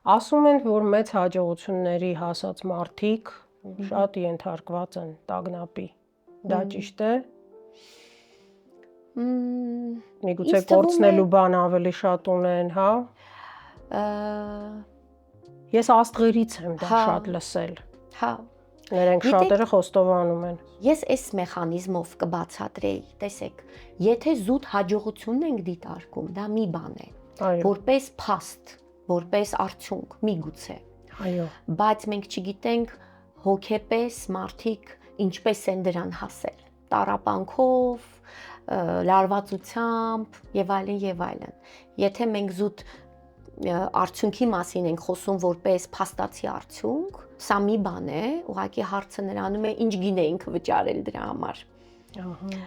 Ասում են, որ մեծ հաջողությունների հասած մարդիկ շատ ենթարկված են տագնապի։ Դա ճիշտ է։ Միգուցե կորցնելու բան ավելի շատ ունեն, հա։ Ես աստղերից եմ դա շատ լսել։ Հա։ Նրանք շատերը խոստովանում են։ Ես այս մեխանիզմով կբացատրեի, տեսեք, եթե զուտ հաջողությունն ենք դիտարկում, դա մի բան է, որպես փաստ, որպես արդյունք, միգուցե։ Այո։ Բայց մենք չգիտենք հոգեպես մարդիկ ինչպես են դրան հասել, տառապանքով, լարվածությամբ եւ այլն եւ այլն։ Եթե մենք զուտ արդյունքի մասին ենք խոսում որպես փաստացի արդյունք, սա մի բան է, ուղղակի հարցը նրանում է ինչ գին էինք վճարել դրա համար։ Ահա։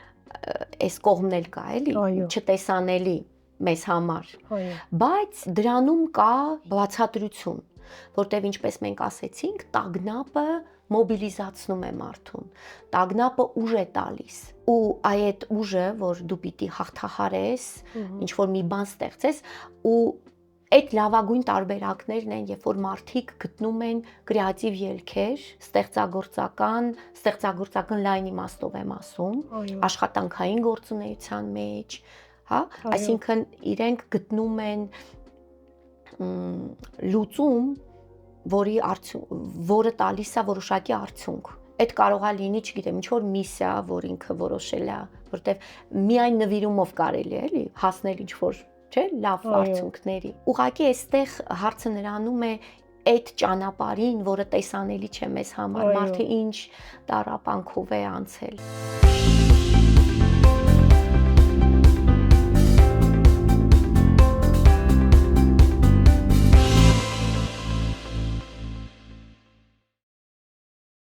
Այս կողմն էլ կա, էլի, չտեսանելի մեզ համար։ Այո։ Բայց դրանում կա բացատրություն, որտեղ ինչպես մենք ասեցինք, տագնապը մոբիլիզացնում է մարդուն։ Տագնապը ուժ է տալիս։ Ու այդ ուժը, որ դու պիտի հաղթահարես, ինչ որ մի բան ստեղծես, ու այդ լավագույն տարբերակներն են, երբ որ մարդիկ գտնում են կրեատիվ ելքեր, ստեղծագործական լայն իմաստով եմ ասում, աշխատանքային գործունեության մեջ, հա, այսինքն իրենք գտնում են լուծում, որը տալիս է որոշակի արդյունք։ Այդ կարող է լինի, չգիտեմ, ինչ որ միսիա, որ ինքը որոշել է, որտեվ միայն նվիրումով կարելի է, էլի, հասնել ինչ որ, չէ, լավ արդյունքների։ Ուղղակի այստեղ հարցը նրանում է այդ ճանապարհին, որը տեսանելի չէ մեզ համար, մարդը ինչ տառապանքով է անցել։